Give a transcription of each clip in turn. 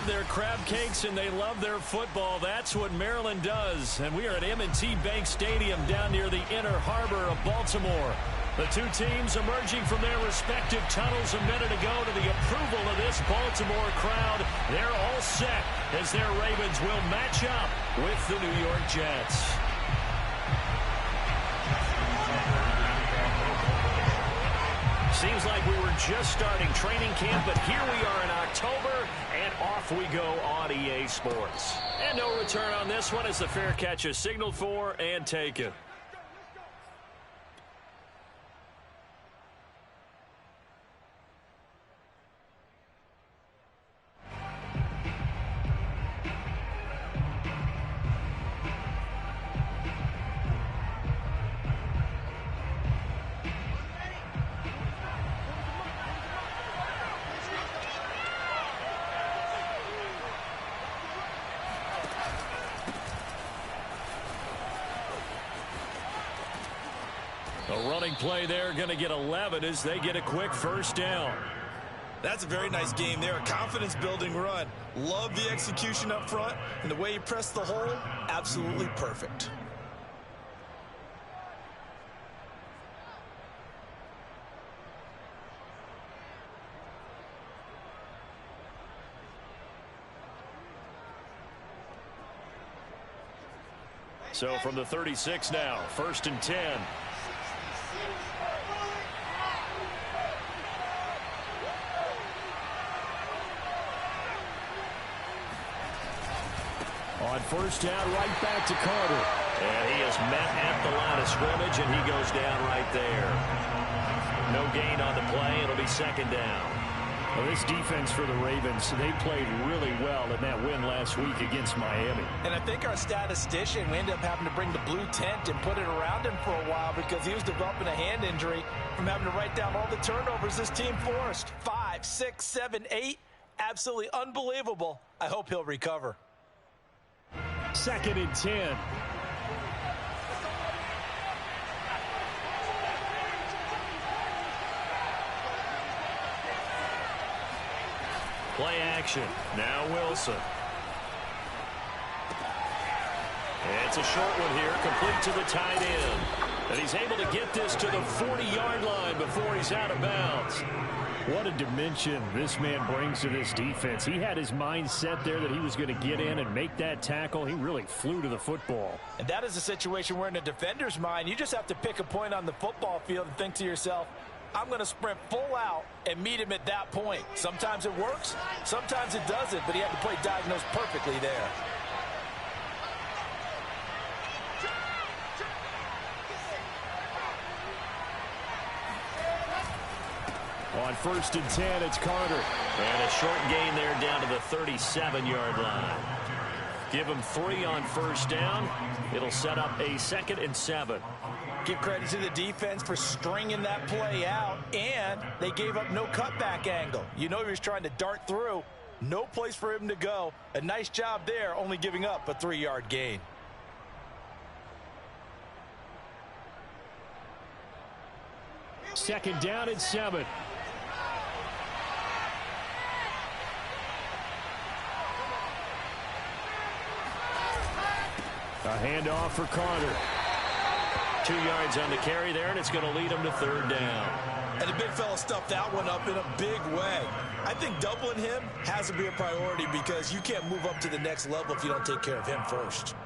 love their crab cakes and they love their football. That's what Maryland does. And we are at M&T Bank Stadium down near the Inner Harbor of Baltimore. The two teams emerging from their respective tunnels a minute ago to the approval of this Baltimore crowd. They're all set as their Ravens will match up with the New York Jets. Seems like we were just starting training camp, but here we are in October, and off we go on EA Sports. And no return on this one as the fair catch is signaled for and taken. A running play there, going to get 11 as they get a quick first down. That's a very nice game there, a confidence-building run. Love the execution up front, and the way you press the hole, absolutely perfect. So from the 36 now, 1st and 10. On first down, right back to Carter. And he is met at the line of scrimmage, and he goes down right there. No gain on the play. It'll be 2nd down. Well, this defense for the Ravens, they played really well in that win last week against Miami. And I think our statistician, we ended up having to bring the blue tent and put it around him for a while because he was developing a hand injury from having to write down all the turnovers this team forced. 5, 6, 7, 8. Absolutely unbelievable. I hope he'll recover. 2nd and 10. Play action. Now Wilson. It's a short one here, complete to the tight end. And he's able to get this to the 40-yard line before he's out of bounds. What a dimension this man brings to this defense. He had his mind set there that he was going to get in and make that tackle. He really flew to the football. And that is a situation where in a defender's mind, you just have to pick a point on the football field and think to yourself, I'm going to sprint full out and meet him at that point. Sometimes it works, sometimes it doesn't, but he had to play diagnose perfectly there. On 1st and 10, it's Carter. And a short gain there down to the 37-yard line. Give him 3 on first down. It'll set up a 2nd and 7. Give credit to the defense for stringing that play out, and they gave up no cutback angle. You know he was trying to dart through. No place for him to go. A nice job there, only giving up a 3-yard gain. Second down and 7. A handoff for Carter. 2 yards on the carry there, and it's going to lead him to 3rd down. And the big fella stuffed that one up in a big way. I think doubling him has to be a priority because you can't move up to the next level if you don't take care of him first.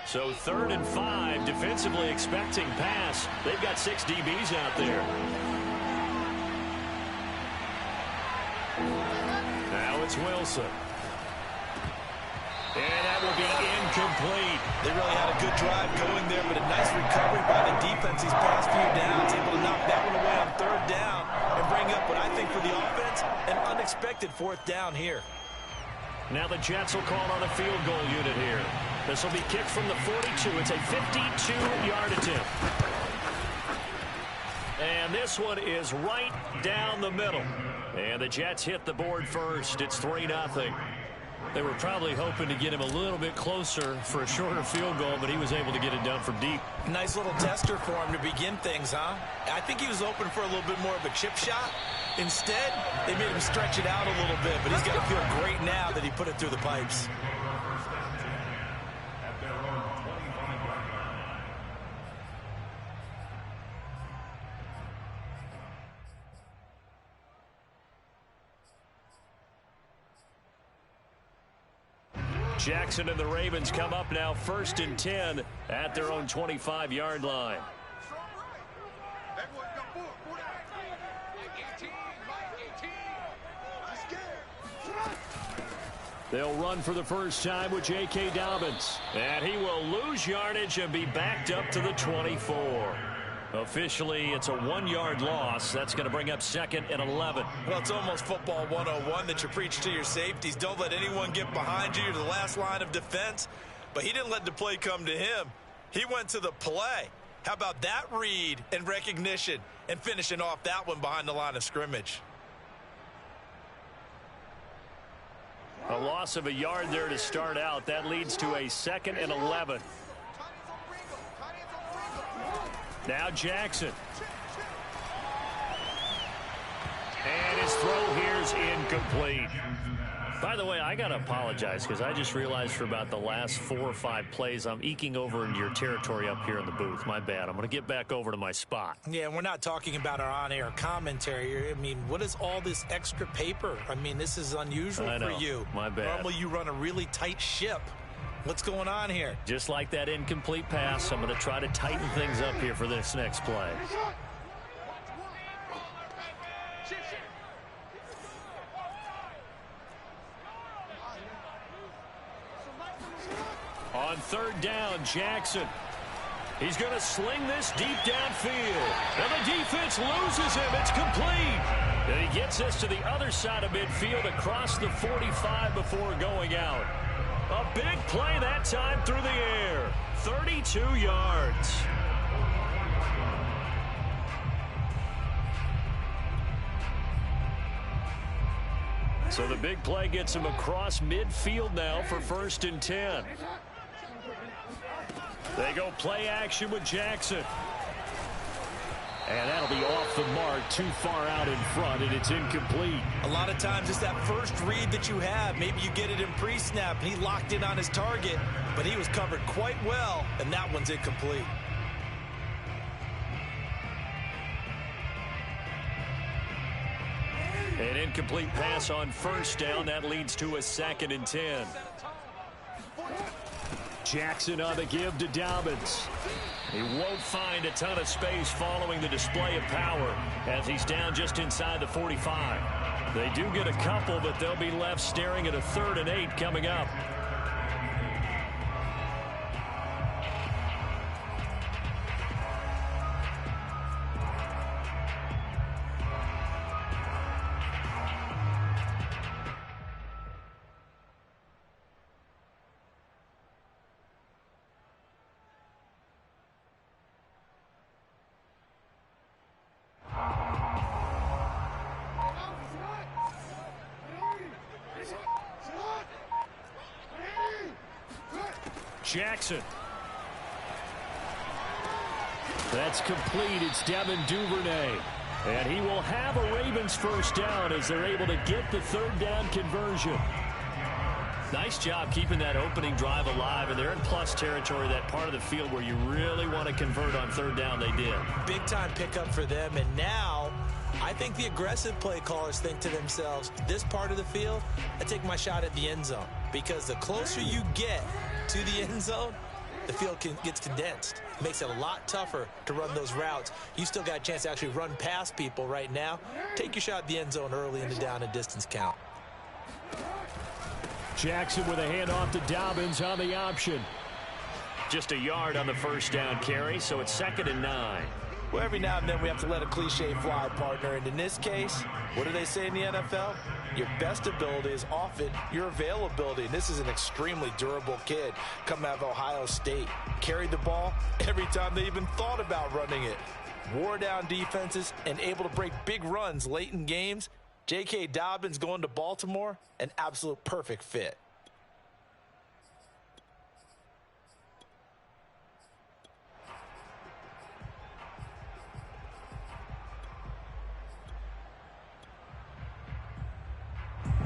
So 3rd and 5, defensively expecting pass. They've got 6 DBs out there. Now it's Wilson. And that will be incomplete. They really had a good drive going there, but a nice recovery by the defense these past few downs, able to knock that one away on 3rd down and bring up what I think for the offense, an unexpected 4th down here. Now the Jets will call on a field goal unit here. This will be kicked from the 42. It's a 52-yard attempt. And this one is right down the middle. And the Jets hit the board first. It's 3-0. They were probably hoping to get him a little bit closer for a shorter field goal, but he was able to get it done from deep. Nice little tester for him to begin things, huh? I think he was open for a little bit more of a chip shot. Instead, they made him stretch it out a little bit, but he's got to feel great now that he put it through the pipes. Jackson and the Ravens come up now 1st and 10 at their own 25-yard line. They'll run for the first time with J.K. Dobbins. And he will lose yardage and be backed up to the 24. Officially, it's a 1-yard loss. That's going to bring up 2nd and 11. Well, it's almost football 101 that you preach to your safeties. Don't let anyone get behind you. You're the last line of defense. But he didn't let the play come to him. He went to the play. How about that read and recognition and finishing off that one behind the line of scrimmage? A loss of a yard there to start out. That leads to a 2nd and 11. Now Jackson. And his throw here's incomplete. By the way, I got to apologize because I just realized for about the last 4 or 5 plays I'm eking over into your territory up here in the booth. My bad. I'm going to get back over to my spot. Yeah, and we're not talking about our on-air commentary. I mean, what is all this extra paper? I mean, this is unusual for you. My bad. Normally you run a really tight ship. What's going on here? Just like that incomplete pass, I'm going to try to tighten things up here for this next play. On 3rd down, Jackson. He's going to sling this deep downfield. And the defense loses him. It's complete. And he gets this to the other side of midfield across the 45 before going out. A big play that time through the air. 32 yards. So the big play gets him across midfield now for 1st and 10. They go play action with Jackson. And that'll be off the mark, too far out in front, and it's incomplete. A lot of times it's that first read that you have. Maybe you get it in pre-snap. He locked in on his target, but he was covered quite well, and that one's incomplete. An incomplete pass on 1st down. That leads to a 2nd and 10. Jackson on the give to Dobbins. He won't find a ton of space following the display of power as he's down just inside the 45. They do get a couple, but they'll be left staring at a 3rd and 8 coming up. Jackson. That's complete. It's Devin Duvernay. And he will have a Ravens first down as they're able to get the 3rd down conversion. Nice job keeping that opening drive alive, and they're in plus territory, that part of the field where you really want to convert on 3rd down. They did. Big time pickup for them, and now I think the aggressive play callers think to themselves, this part of the field, I take my shot at the end zone, because the closer you get to the end zone, the field gets condensed. Makes it a lot tougher to run those routes. You still got a chance to actually run past people right now. Take your shot at the end zone early in the down and distance count. Jackson with a handoff to Dobbins on the option. Just a yard on the first down carry, so it's 2nd and 9. Well, every now and then we have to let a cliche fly, partner. And in this case, what do they say in the NFL? Your best ability is often your availability. And this is an extremely durable kid coming out of Ohio State. Carried the ball every time they even thought about running it. Wore down defenses and able to break big runs late in games. J.K. Dobbins going to Baltimore, an absolute perfect fit.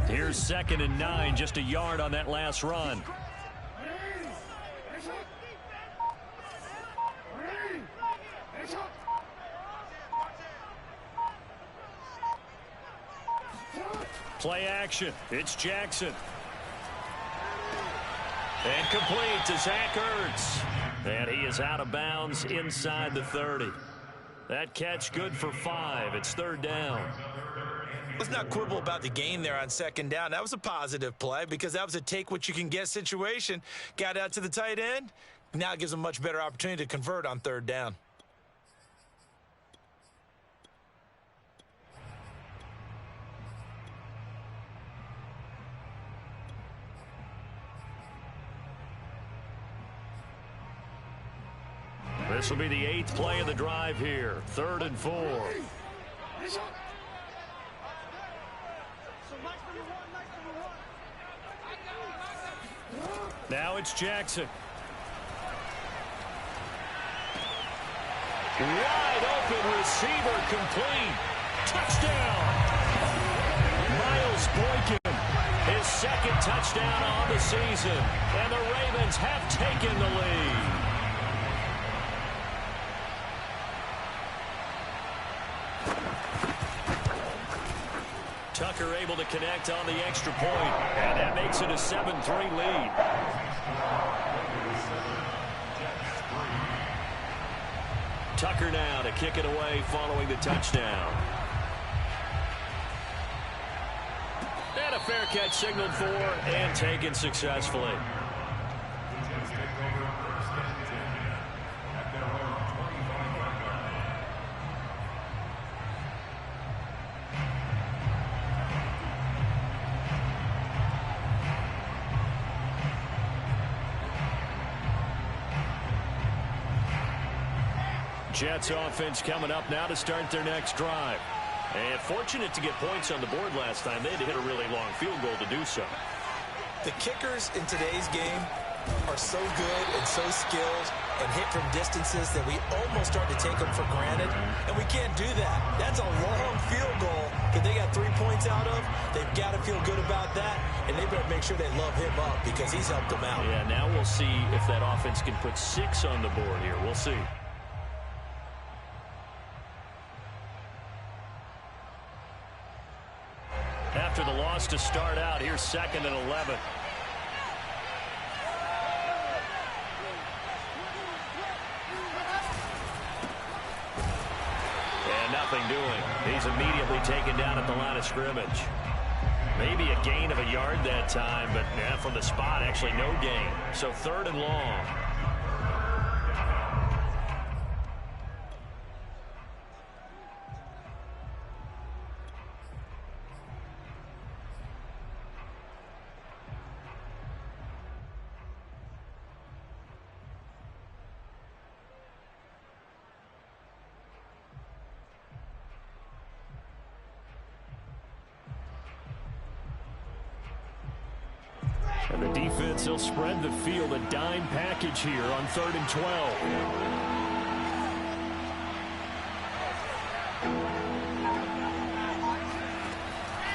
Here's 2nd and 9, just a yard on that last run. Play action. It's Jackson. And complete to Zach Ertz. And he is out of bounds inside the 30. That catch good for 5. It's 3rd down. Let's not quibble about the gain there on 2nd down. That was a positive play because that was a take-what-you-can-get situation. Got out to the tight end. Now it gives them a much better opportunity to convert on 3rd down. This will be the 8th play of the drive here. 3rd and 4. Now it's Jackson. Wide open receiver complete. Touchdown. Miles Boykin, his 2nd touchdown on the season. And the Ravens have taken the lead. Tucker able to connect on the extra point, and that makes it a 7-3 lead. Tucker now to kick it away following the touchdown. And a fair catch signaled for and taken successfully. Jets offense coming up now to start their next drive. And fortunate to get points on the board last time. They had to hit a really long field goal to do so. The kickers in today's game are so good and so skilled and hit from distances that we almost start to take them for granted. And we can't do that. That's a long field goal that they got 3 points out of. They've got to feel good about that. And they better make sure they love him up because he's helped them out. Yeah, now we'll see if that offense can put 6 on the board here. We'll see. After the loss to start out, here's 2nd and 11. And nothing doing. He's immediately taken down at the line of scrimmage. Maybe a gain of a yard that time, but yeah, from the spot, actually no gain. So 3rd and long. And the defense, they'll spread the field, a dime package here on 3rd and 12.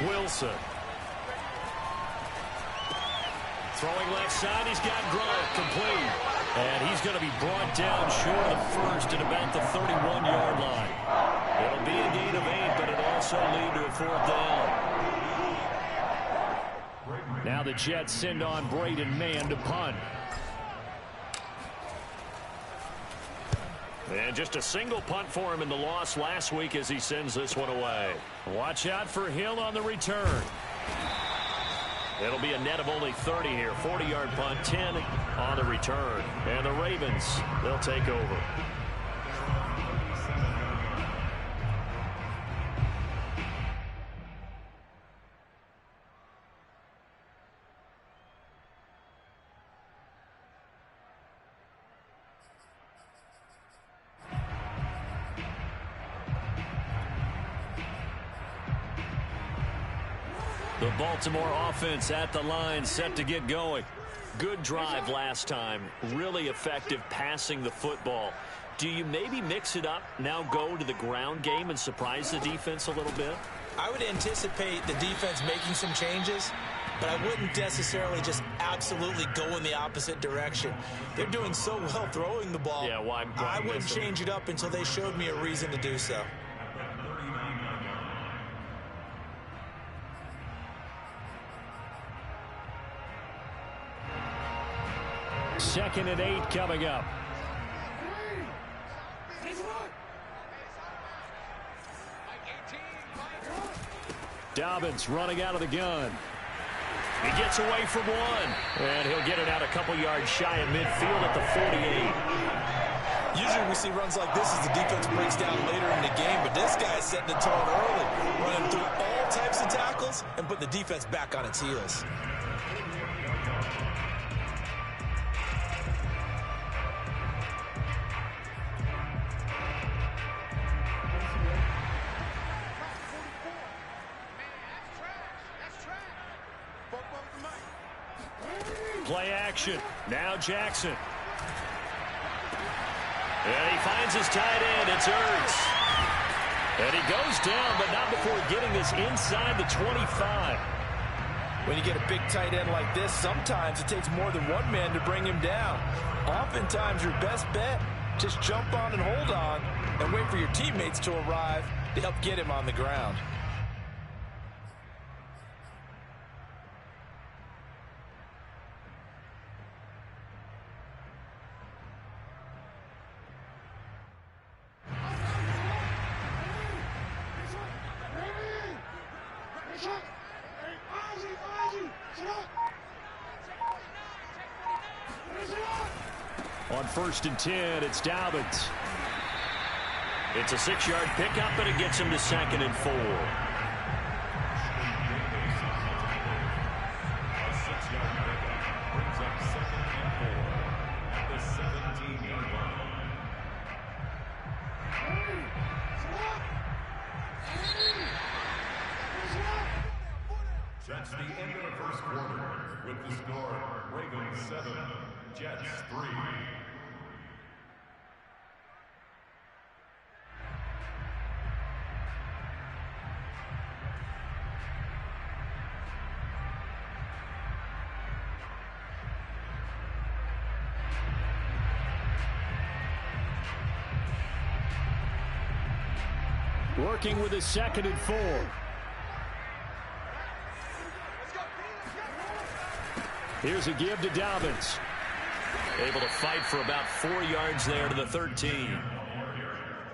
Wilson. Throwing left side, he's got Gronk complete. And he's going to be brought down short of the first at about the 31-yard line. It'll be a gain of 8, but it'll also lead to a 4th down. Now the Jets send on Braden Mann to punt. And just a single punt for him in the loss last week as he sends this one away. Watch out for Hill on the return. It'll be a net of only 30 here. 40-yard punt, 10 on the return. And the Ravens, they'll take over. The Baltimore offense at the line, set to get going. Good drive last time. Really effective passing the football. Do you maybe mix it up, now go to the ground game and surprise the defense a little bit? I would anticipate the defense making some changes, but I wouldn't necessarily just absolutely go in the opposite direction. They're doing so well throwing the ball. Yeah, why I wouldn't change it up until they showed me a reason to do so. Second and 8 coming up. Dobbins running out of the gun. He gets away from one. And he'll get it out a couple yards shy of midfield at the 48. Usually we see runs like this as the defense breaks down later in the game, but this guy's setting the tone early, running through all types of tackles and putting the defense back on its heels. Play action. Now Jackson. And he finds his tight end. It's Ertz. And he goes down, but not before getting this inside the 25. When you get a big tight end like this, sometimes it takes more than one man to bring him down. Oftentimes, your best bet, just jump on and hold on and wait for your teammates to arrive to help get him on the ground. On 1st and 10, it's Dobbins. It's a 6-yard pickup, and it gets him to 2nd and 4. That's the end of the first quarter with the score Ravens 7, Jets 3. Working with his 2nd and 4. Here's a give to Dobbins. Able to fight for about 4 yards there to the 13.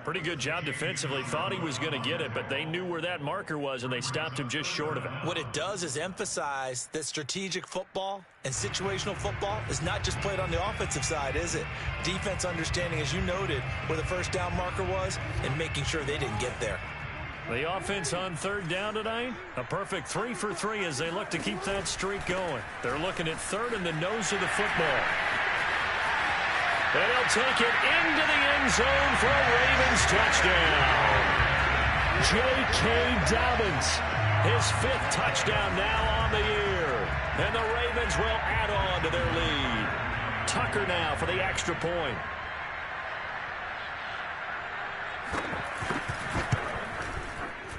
Pretty good job defensively. Thought he was going to get it, but they knew where that marker was, and they stopped him just short of it. What it does is emphasize that strategic football and situational football is not just played on the offensive side, is it? Defense understanding, as you noted, where the first down marker was and making sure they didn't get there. The offense on 3rd down tonight, a perfect 3 for 3 as they look to keep that streak going. They're looking at 3rd and the nose of the football. And he'll take it into the end zone for a Ravens touchdown. J.K. Dobbins, his 5th touchdown now on the year. And the Ravens will add on to their lead. Tucker now for the extra point.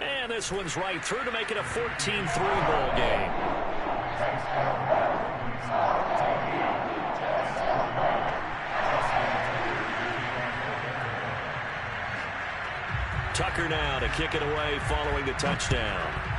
And this one's right through to make it a 14-3 ball game. Tucker now to kick it away following the touchdown.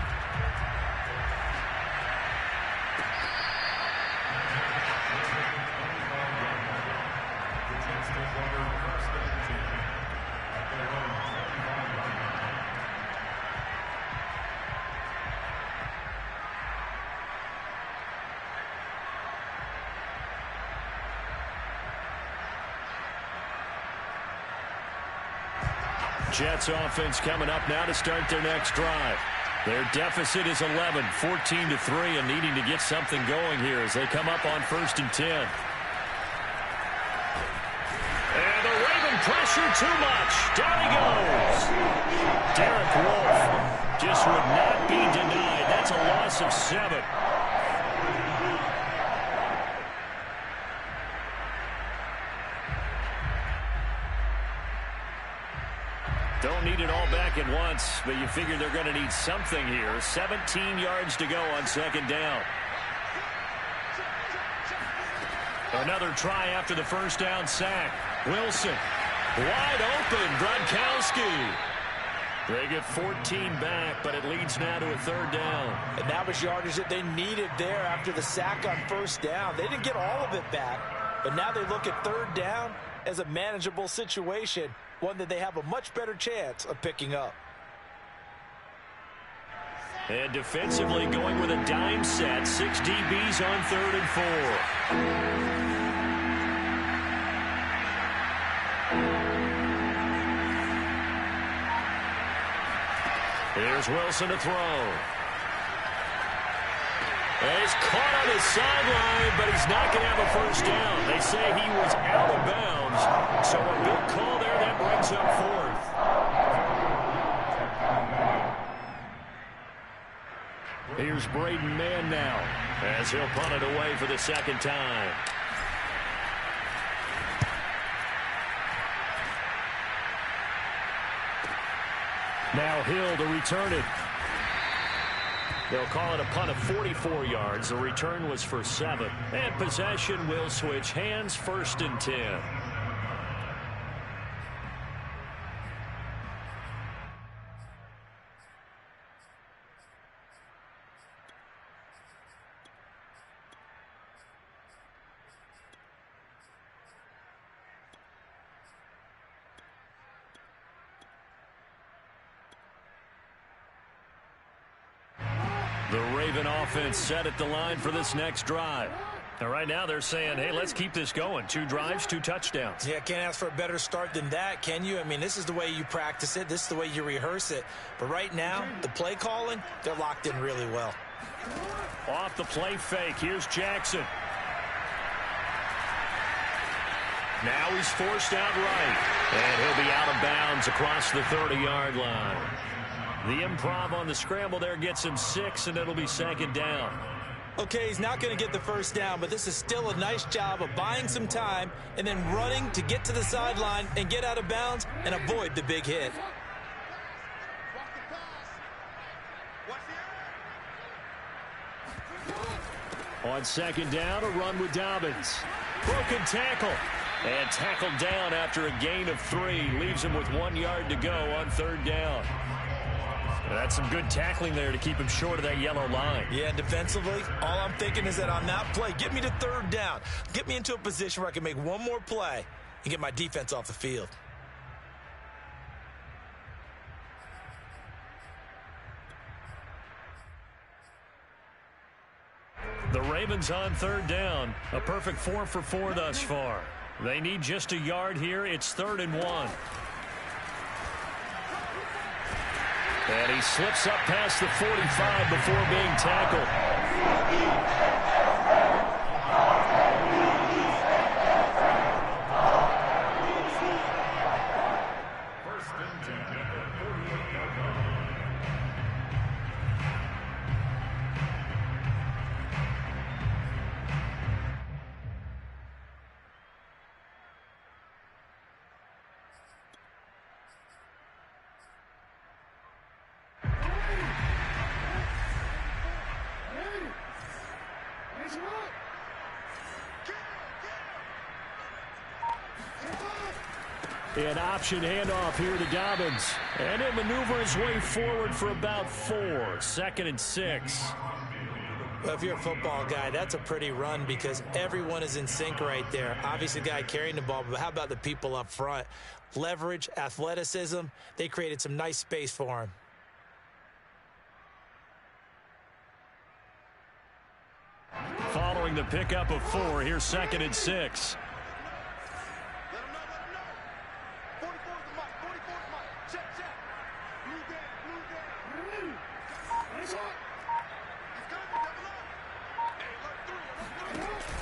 Jets offense coming up now to start their next drive. Their deficit is 11, 14-3, and needing to get something going here as they come up on 1st and 10. And the Raven pressure too much. Down he goes. Derek Wolfe just would not be denied. That's a loss loss of 7. Don't need it all back at once, but you figure they're going to need something here. 17 yards to go on second down. Another try after the first down sack. Wilson, wide open, Gronkowski. They get 14 back, but it leads now to a third down. And that was yardage that they needed there after the sack on first down. They didn't get all of it back, but now they look at third down as a manageable situation, one that they have a much better chance of picking up. And defensively going with a dime set. 6 DBs on 3rd and 4. Here's Wilson to throw. And he's caught on his sideline, but he's not going to have a first down. They say he was out of bounds. So a good call there. That brings up 4th. Here's Braden Mann now as he'll punt it away for the second time. Now Hill to return it. They'll call it a punt of 44 yards. The return was for 7. And possession will switch hands, 1st and 10. The Raven offense set at the line for this next drive. And right now they're saying, hey, let's keep this going. 2 drives, 2 touchdowns. Yeah, can't ask for a better start than that, can you? I mean, this is the way you practice it. This is the way you rehearse it. But right now, the play calling, they're locked in really well. Off the play fake. Here's Jackson. Now he's forced out right. And he'll be out of bounds across the 30-yard line. The improv on the scramble there gets him 6, and it'll be 2nd down. Okay, he's not going to get the first down, but this is still a nice job of buying some time and then running to get to the sideline and get out of bounds and avoid the big hit. On 2nd down, a run with Dobbins. Broken tackle. And tackled down after a gain of 3. Leaves him with 1 yard to go on 3rd down. That's some good tackling there to keep him short of that yellow line. Yeah, defensively, all I'm thinking is that on that play, get me to 3rd down. Get me into a position where I can make one more play and get my defense off the field. The Ravens on 3rd down. A perfect 4 for 4 thus far. They need just a yard here. It's 3rd and 1. And he slips up past the 45 before being tackled. An option handoff here to Dobbins. And he'll maneuver his way forward for about 4. 2nd and 6. Well, if you're a football guy, that's a pretty run because everyone is in sync right there. Obviously, the guy carrying the ball, but how about the people up front? Leverage, athleticism, they created some nice space for him. Following the pickup of 4, here's 2nd and 6.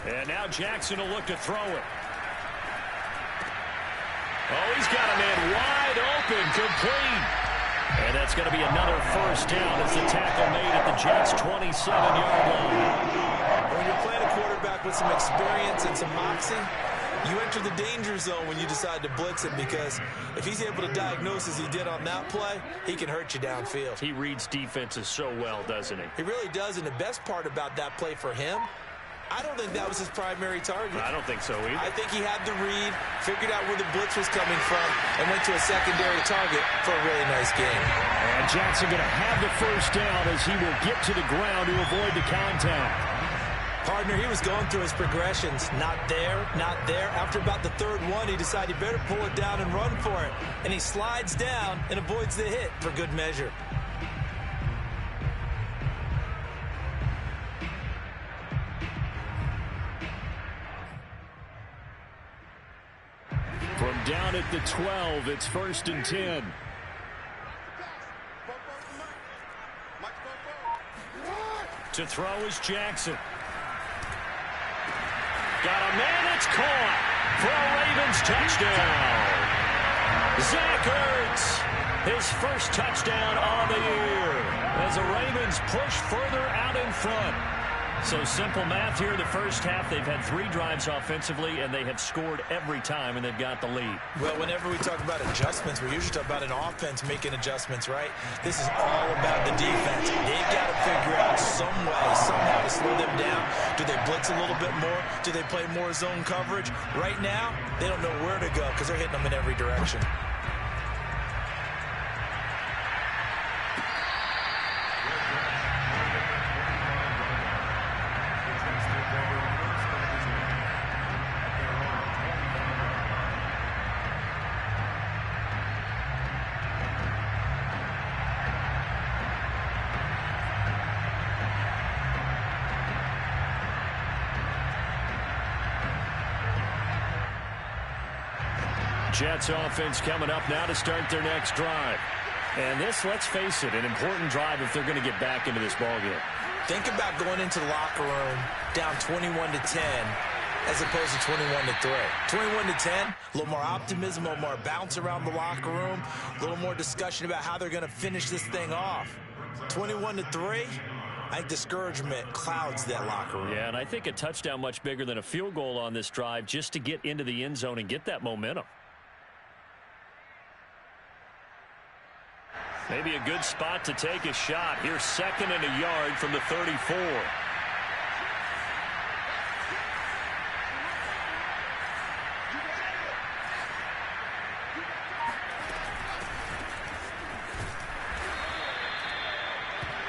And now Jackson will look to throw it. Oh, he's got a man wide open, complete. And that's going to be another first down as the tackle made at the Jets' 27-yard line. When you're playing a quarterback with some experience and some moxie, you enter the danger zone when you decide to blitz him, because if he's able to diagnose as he did on that play, he can hurt you downfield. He reads defenses so well, doesn't he? He really does, and the best part about that play for him, I don't think that was his primary target. I don't think so either. I think he had the read, figured out where the blitz was coming from, and went to a secondary target for a really nice game. And Johnson going to have the first down as he will get to the ground to avoid the contact. Partner, he was going through his progressions. Not there, not there. After about the third one, he decided he better pull it down and run for it. And he slides down and avoids the hit for good measure. From down at the 12, it's 1st and 10. To throw is Jackson. Got a man, it's caught for a Ravens touchdown. Zach Ertz, his first touchdown on the year as the Ravens push further out in front. So simple math here in the first half. They've had 3 drives offensively, and they have scored every time, and they've got the lead. Well, whenever we talk about adjustments, we usually talk about an offense making adjustments, right? This is all about the defense. They've got to figure out some way, somehow to slow them down. Do they blitz a little bit more? Do they play more zone coverage? Right now, they don't know where to go because they're hitting them in every direction. Jets offense coming up now to start their next drive. And this, let's face it, an important drive if they're going to get back into this ballgame. Think about going into the locker room down 21-10 as opposed to 21-3. 21-10, a little more optimism, a little more bounce around the locker room, a little more discussion about how they're going to finish this thing off. 21-3, I think discouragement clouds that locker room. Yeah, and I think a touchdown much bigger than a field goal on this drive just to get into the end zone and get that momentum. Maybe a good spot to take a shot. Here's 2nd and a yard from the 34.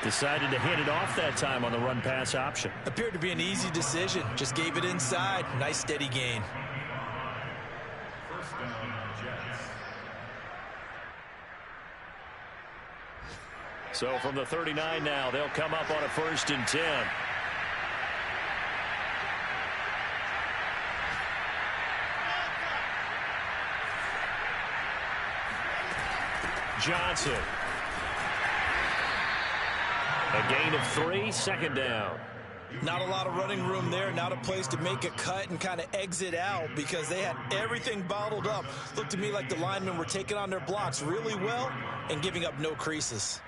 Decided to hand it off that time on the run-pass option. Appeared to be an easy decision. Just gave it inside. Nice steady gain. First down, Jets. So from the 39 now, they'll come up on a 1st and 10. Johnson. A gain of 3, 2nd down. Not a lot of running room there, not a place to make a cut and kind of exit out because they had everything bottled up. Looked to me like the linemen were taking on their blocks really well and giving up no creases.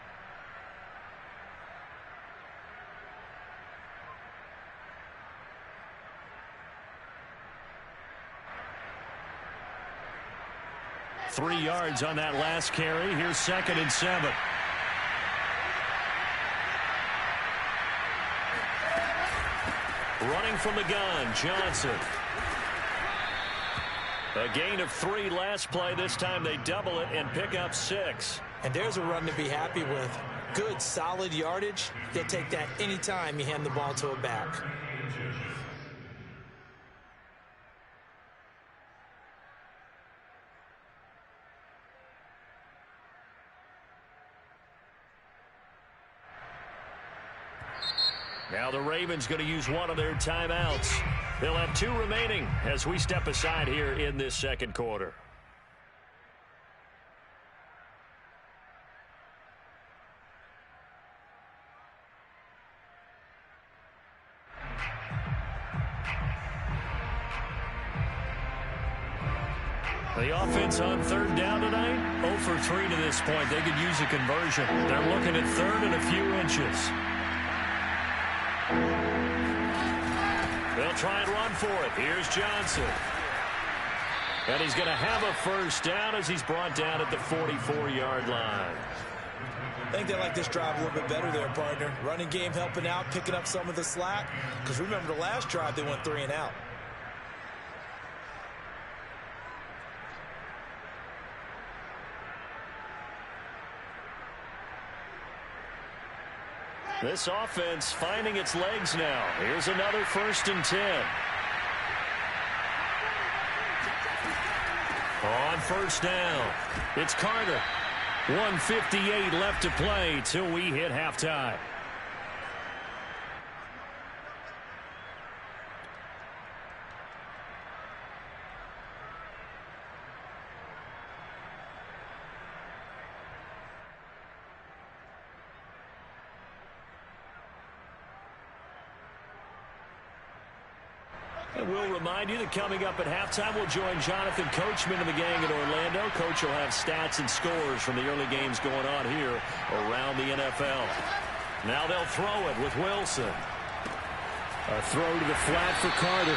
Three yards on that last carry. Here's 2nd and 7. Running from the gun, Johnson. A gain of 3 last play. This time they double it and pick up 6. And there's a run to be happy with. Good, solid yardage. They'll take that anytime you hand the ball to a back. Now the Ravens going to use one of their timeouts. They'll have 2 remaining as we step aside here in this 2nd quarter. The offense on third down tonight, 0 for 3 to this point. They could use a conversion. They're looking at third and a few inches. They'll try and run for it. Here's Johnson. And he's going to have a first down as he's brought down at the 44-yard line. I think they like this drive a little bit better there, partner. Running game helping out, picking up some of the slack. Because remember the last drive, they went 3 and out. This offense finding its legs now. Here's another 1st and 10. On first down, it's Carter. 1:58 left to play till we hit halftime. And we'll remind you that coming up at halftime, we'll join Jonathan Coachman and the gang in Orlando. Coach will have stats and scores from the early games going on here around the NFL. Now they'll throw it with Wilson. A throw to the flat for Carter.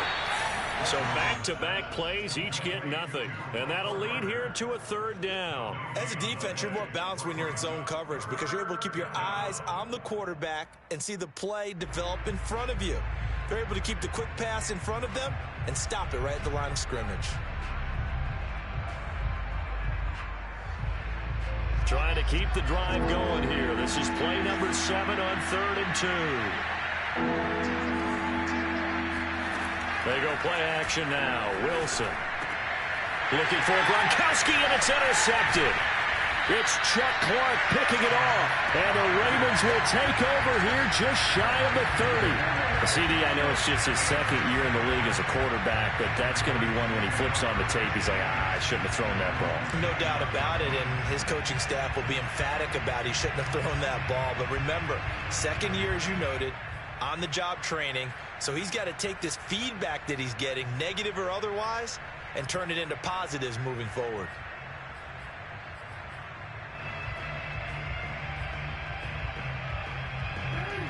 So back-to-back plays, each get nothing. And that'll lead here to a 3rd down. As a defense, you're more balanced when you're in zone coverage because you're able to keep your eyes on the quarterback and see the play develop in front of you. They're able to keep the quick pass in front of them and stop it right at the line of scrimmage. Trying to keep the drive going here. This is play number 7 on 3rd and 2. They go play action now. Wilson looking for Gronkowski, and it's intercepted. It's Chuck Clark picking it off, and the Ravens will take over here just shy of the 30. CD, I know it's just his 2nd year in the league as a quarterback, but that's going to be one when he flips on the tape, he's like, I shouldn't have thrown that ball. No doubt about it, and his coaching staff will be emphatic about he shouldn't have thrown that ball. But remember, 2nd year, as you noted, on-the-job training, so he's got to take this feedback that he's getting, negative or otherwise, and turn it into positives moving forward.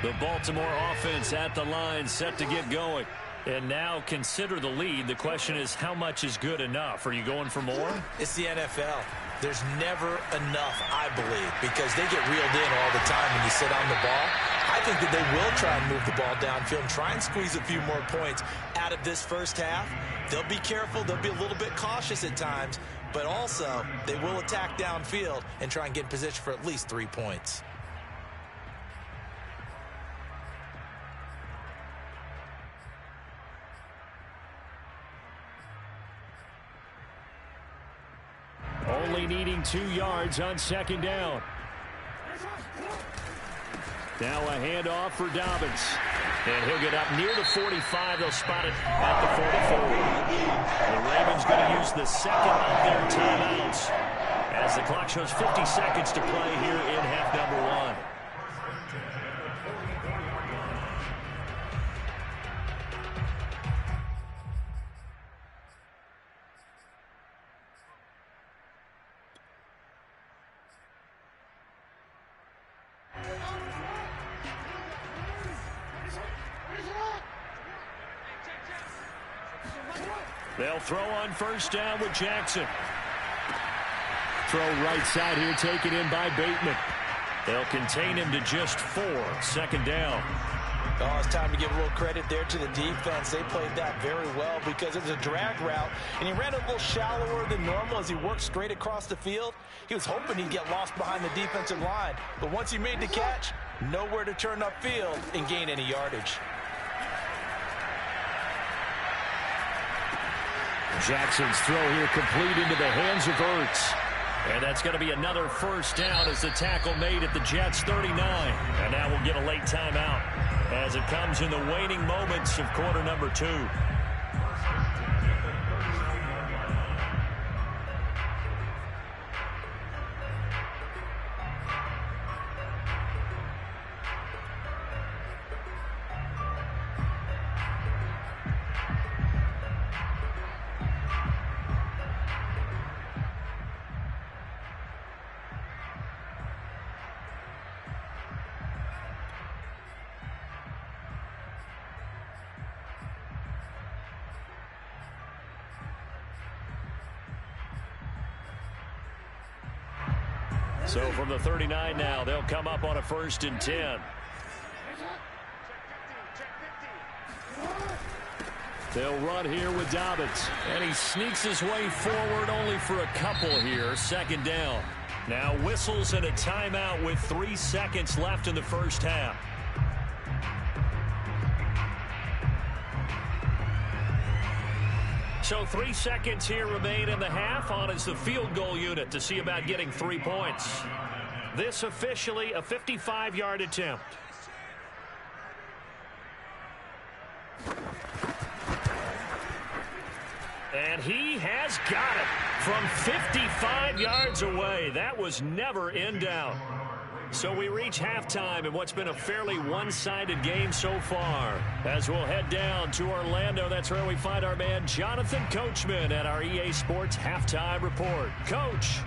The Baltimore offense at the line, set to get going. And now consider the lead. The question is, how much is good enough? Are you going for more? It's the NFL. There's never enough, I believe, because they get reeled in all the time when you sit on the ball. I think that they will try and move the ball downfield and try and squeeze a few more points out of this first half. They'll be careful. They'll be a little bit cautious at times, but also they will attack downfield and try and get in position for at least 3 points. Only needing 2 yards on 2nd down. Now a handoff for Dobbins. And he'll get up near the 45. They'll spot it at the 44. The Ravens going to use the 2nd of their timeouts as the clock shows 50 seconds to play here in half number 1. They'll throw on first down with Jackson. Throw right side here, taken in by Bateman. They'll contain him to just 4. 2nd down. Oh, it's time to give a little credit there to the defense. They played that very well because it was a drag route, and he ran a little shallower than normal as he worked straight across the field. He was hoping he'd get lost behind the defensive line, but once he made the catch, nowhere to turn upfield and gain any yardage. Jackson's throw here complete into the hands of Ertz. And that's going to be another first down as the tackle made at the Jets' 39. And now we'll get a late timeout as it comes in the waning moments of quarter number 2. So from the 39 now, they'll come up on a 1st and 10. They'll run here with Dobbins. And he sneaks his way forward only for a couple here. 2nd down. Now whistles and a timeout with 3 seconds left in the first half. So 3 seconds here remain in the half. On is the field goal unit to see about getting 3 points. This officially a 55-yard attempt. And he has got it from 55 yards away. That was never in doubt. So we reach halftime in what's been a fairly one-sided game so far. As we'll head down to Orlando, that's where we find our man Jonathan Coachman at our EA Sports Halftime Report. Coach.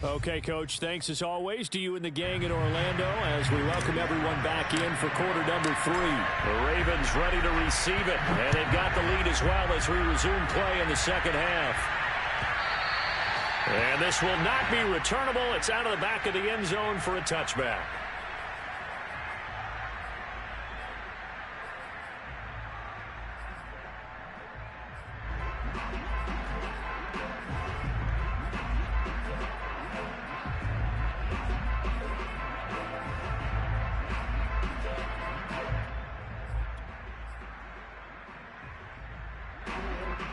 Okay, Coach, thanks as always to you and the gang in Orlando as we welcome everyone back in for quarter number 3. The Ravens ready to receive it, and they've got the lead as well as we resume play in the second half. And this will not be returnable. It's out of the back of the end zone for a touchback.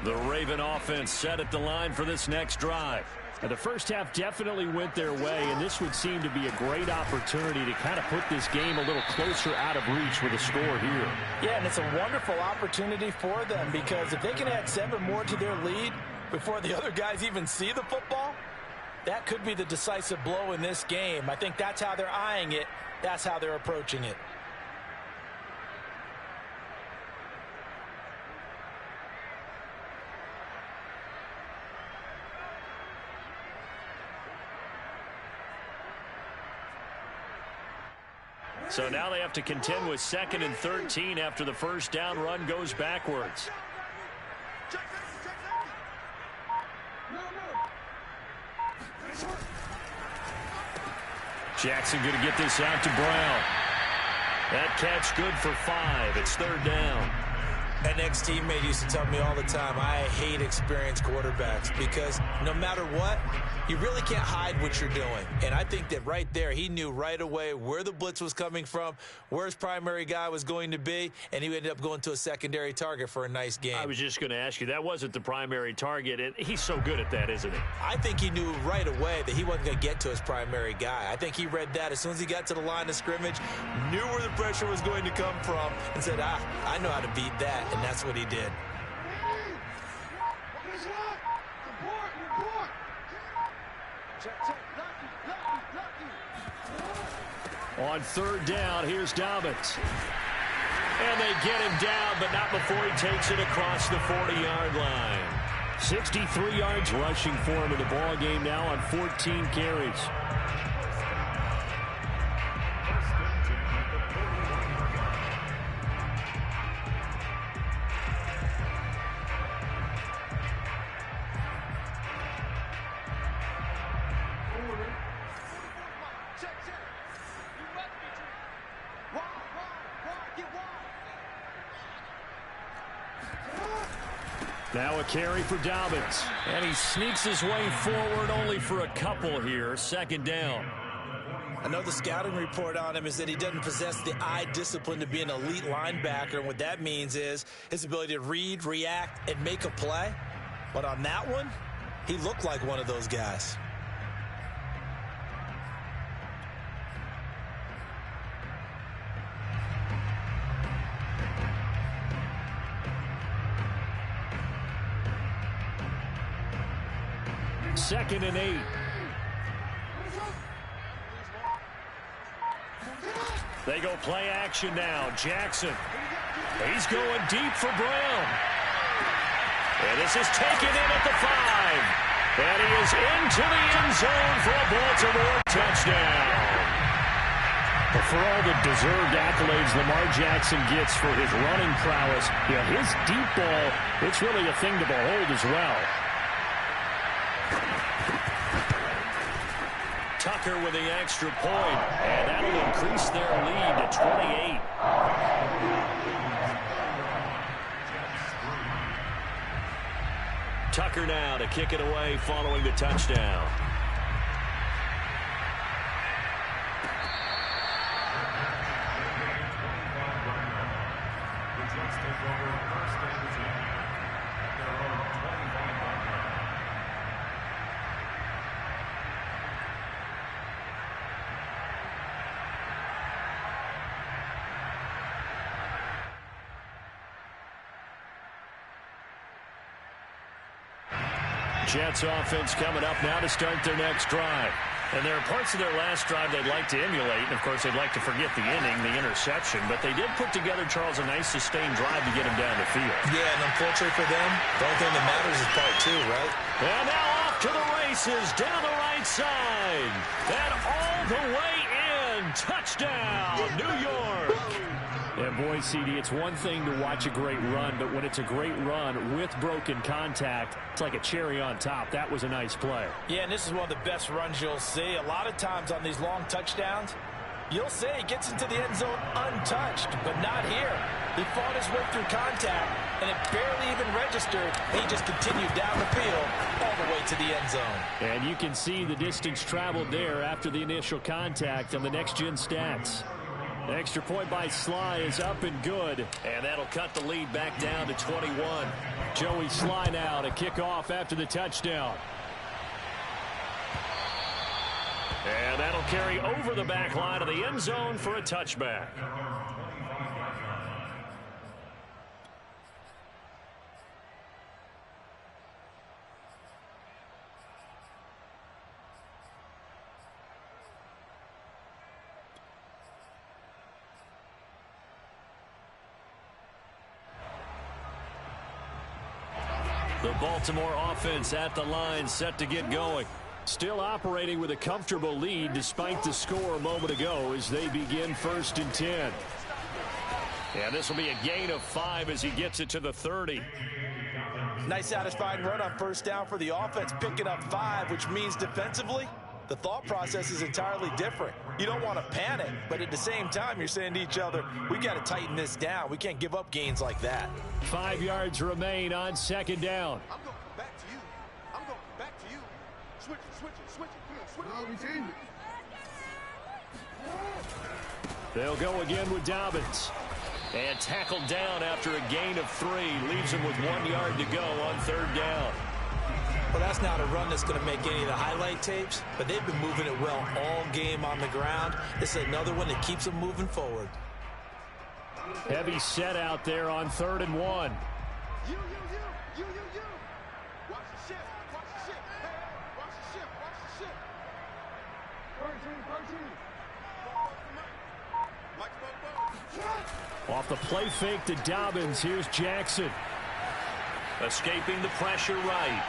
The Raven offense set at the line for this next drive. The first half definitely went their way, and this would seem to be a great opportunity to kind of put this game a little closer out of reach with a score here. Yeah, and it's a wonderful opportunity for them because if they can add 7 more to their lead before the other guys even see the football, that could be the decisive blow in this game. I think that's how they're eyeing it. That's how they're approaching it. So now they have to contend with 2nd and 13 after the first down run goes backwards. Jackson going to get this out to Brown. That catch good for 5. It's 3rd down. An ex-teammate used to tell me all the time, I hate experienced quarterbacks because no matter what, you really can't hide what you're doing. And I think that right there, he knew right away where the blitz was coming from, where his primary guy was going to be, and he ended up going to a secondary target for a nice game. I was just going to ask you, that wasn't the primary target, and he's so good at that, isn't he? I think he knew right away that he wasn't going to get to his primary guy. I think he read that as soon as he got to the line of scrimmage, knew where the pressure was going to come from, and said, I know how to beat that. And that's what he did. On 3rd down, here's Dobbins. And they get him down, but not before he takes it across the 40-yard line. 63 yards rushing for him in the ball game now on 14 carries. Now a carry for Dobbins. And he sneaks his way forward only for a couple here. 2nd down. I know the scouting report on him is that he doesn't possess the eye discipline to be an elite linebacker. And what that means is his ability to read, react, and make a play. But on that one, he looked like one of those guys. Second and 8. They go play action now. Jackson. He's going deep for Brown. And this is taken in at the 5. And he is into the end zone for a Baltimore touchdown. But for all the deserved accolades Lamar Jackson gets for his running prowess, his deep ball, it's really a thing to behold as well. with the extra point, and that'll increase their lead to 28. Tucker now to kick it away following the touchdown. Jets offense coming up now to start their next drive. And there are parts of their last drive they'd like to emulate. And, of course, they'd like to forget the inning, the interception. But they did put together, Charles, a nice sustained drive to get him down the field. Yeah, and unfortunately for them, the only thing that matters is part two, right? And now off to the races down the right side. And all the way in. Touchdown, New York. And boy, CD, it's one thing to watch a great run, but when it's a great run with broken contact, it's like a cherry on top. That was a nice play. Yeah, and this is one of the best runs you'll see. A lot of times on these long touchdowns, you'll say he gets into the end zone untouched, but not here. He fought his way through contact, and it barely even registered. He just continued down the field all the way to the end zone. And you can see the distance traveled there after the initial contact on the next-gen stats. The extra point by Sly is up and good. And that'll cut the lead back down to 21. Joey Sly now to kick off after the touchdown. And that'll carry over the back line of the end zone for a touchback. The Baltimore offense at the line, set to get going. Still operating with a comfortable lead despite the score a moment ago as they begin 1st and 10. And this will be a gain of 5 as he gets it to the 30. Nice satisfying run on first down for the offense, picking up 5, which means defensively, the thought process is entirely different. You don't want to panic, but at the same time, you're saying to each other, we got to tighten this down. We can't give up gains like that. 5 yards remain on 2nd down. I'm going back to you. I'm going back to you. Switch it. Come on, switch it. They'll go again with Dobbins. And tackled down after a gain of 3. Leaves him with 1 yard to go on 3rd down. Well, that's not a run that's going to make any of the highlight tapes, but they've been moving it well all game on the ground. This is another one that keeps them moving forward. Heavy set out there on 3rd and 1. You. Watch the ship. Hey, watch the ship. 13. Mike, Off the play fake to Dobbins, here's Jackson. Escaping the pressure right.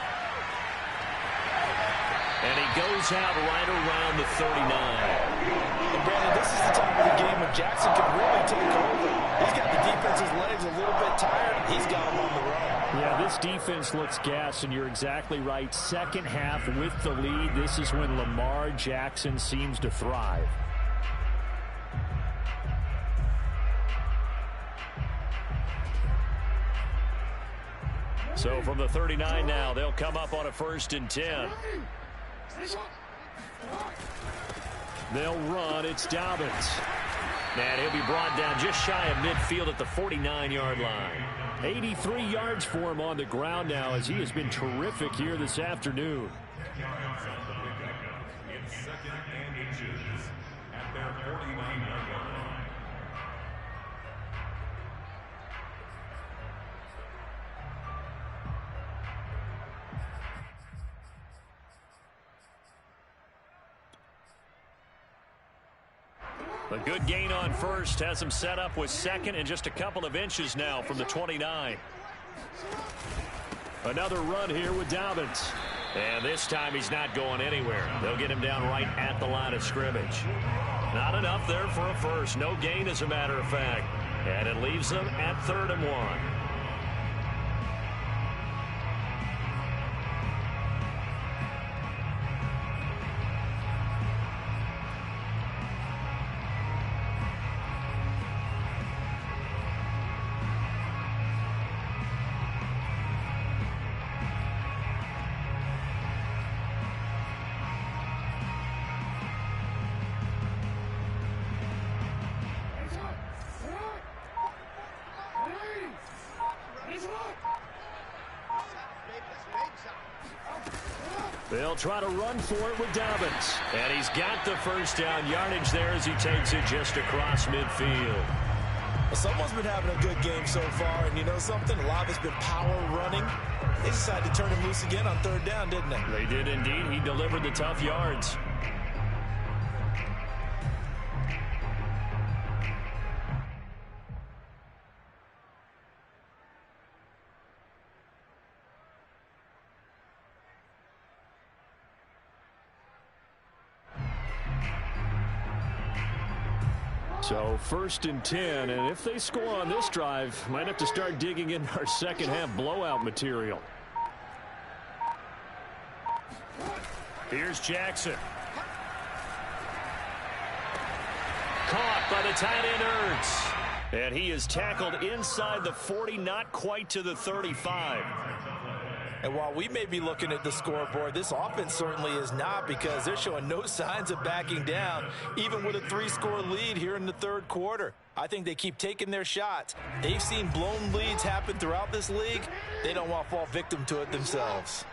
And he goes out right around the 39. And Brandon, this is the time of the game when Jackson can really take over. He's got the defense's legs a little bit tired. He's got them on the run. Yeah, this defense looks gassed, and you're exactly right. Second half with the lead, this is when Lamar Jackson seems to thrive. So from the 39 now, they'll come up on a 1st and 10. They'll run. It's Dobbins. And he'll be brought down just shy of midfield at the 49-yard line. 83 yards for him on the ground now as he has been terrific here this afternoon. In 2nd and inches at their 49-yard line. A good gain on 1st has him set up with 2nd and just a couple of inches now from the 29. Another run here with Dobbins. And this time he's not going anywhere. They'll get him down right at the line of scrimmage. Not enough there for a 1st. No gain, as a matter of fact. And it leaves them at 3rd and 1. They'll try to run for it with Dobbins. And he's got the first down yardage there as he takes it just across midfield. Well, someone's been having a good game so far, and you know something? A lot of it's been power running. They decided to turn him loose again on third down, didn't they? They did indeed. He delivered the tough yards. So 1st and 10, and if they score on this drive, might have to start digging in our second half blowout material. Here's Jackson. Caught by the tight end Ertz. And he is tackled inside the 40, not quite to the 35. And while we may be looking at the scoreboard, this offense certainly is not, because they're showing no signs of backing down, even with a 3-score lead here in the third quarter. I think they keep taking their shots. They've seen blown leads happen throughout this league. They don't want to fall victim to it themselves.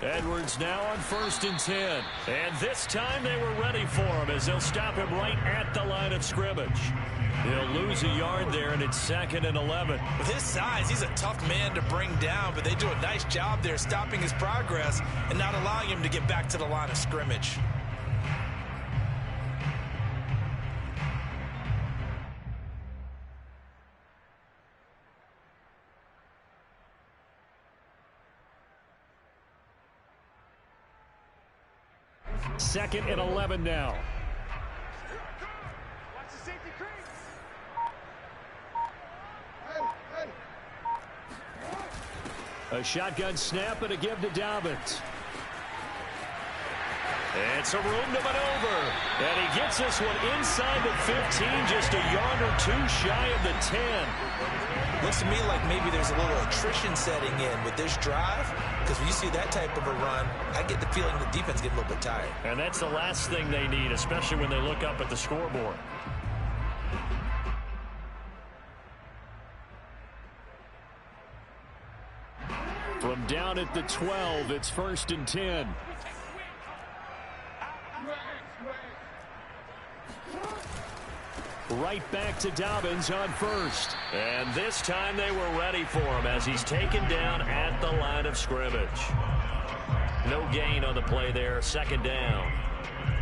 Edwards now on 1st and 10. And this time they were ready for him as they'll stop him right at the line of scrimmage. He'll lose a yard there, and it's 2nd and 11. With his size, he's a tough man to bring down, but they do a nice job there stopping his progress and not allowing him to get back to the line of scrimmage. Second and 11 now. A shotgun snap and a give to Dobbins. It's a room to maneuver. And he gets this one inside the 15, just a yard or two shy of the 10. Looks to me like maybe there's a little attrition setting in with this drive, because when you see that type of a run, I get the feeling the defense getting a little bit tired. And that's the last thing they need, especially when they look up at the scoreboard. From down at the 12, it's 1st and 10. Right back to Dobbins on 1st. And this time they were ready for him as he's taken down at the line of scrimmage. No gain on the play there, 2nd down.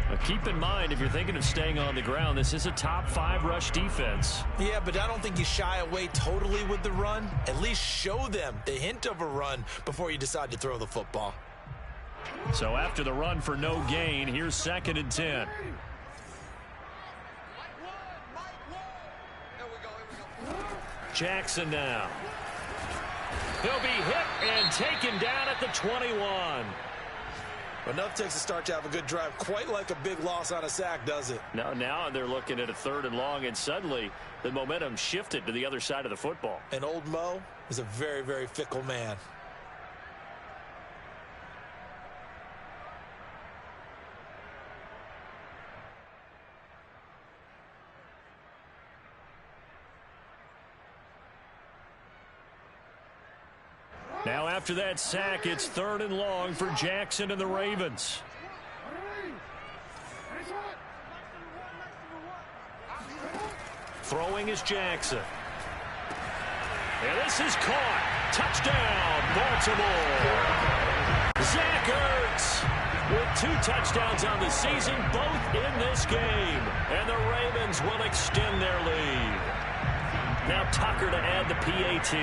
Now keep in mind, if you're thinking of staying on the ground, this is a top 5 rush defense. Yeah, but I don't think you shy away totally with the run. At least show them the hint of a run before you decide to throw the football. So after the run for no gain, here's 2nd and 10. Jackson now. He'll be hit and taken down at the 21. Enough takes a start to have a good drive, quite like a big loss on a sack, does it? Now they're looking at a 3rd and long, and suddenly the momentum shifted to the other side of the football. And old Mo is a very, very fickle man. Now after that sack, it's 3rd and long for Jackson and the Ravens. Throwing is Jackson. And this is caught. Touchdown, Baltimore. Zach Ertz with 2 touchdowns on the season, both in this game. And the Ravens will extend their lead. Now Tucker to add the PAT.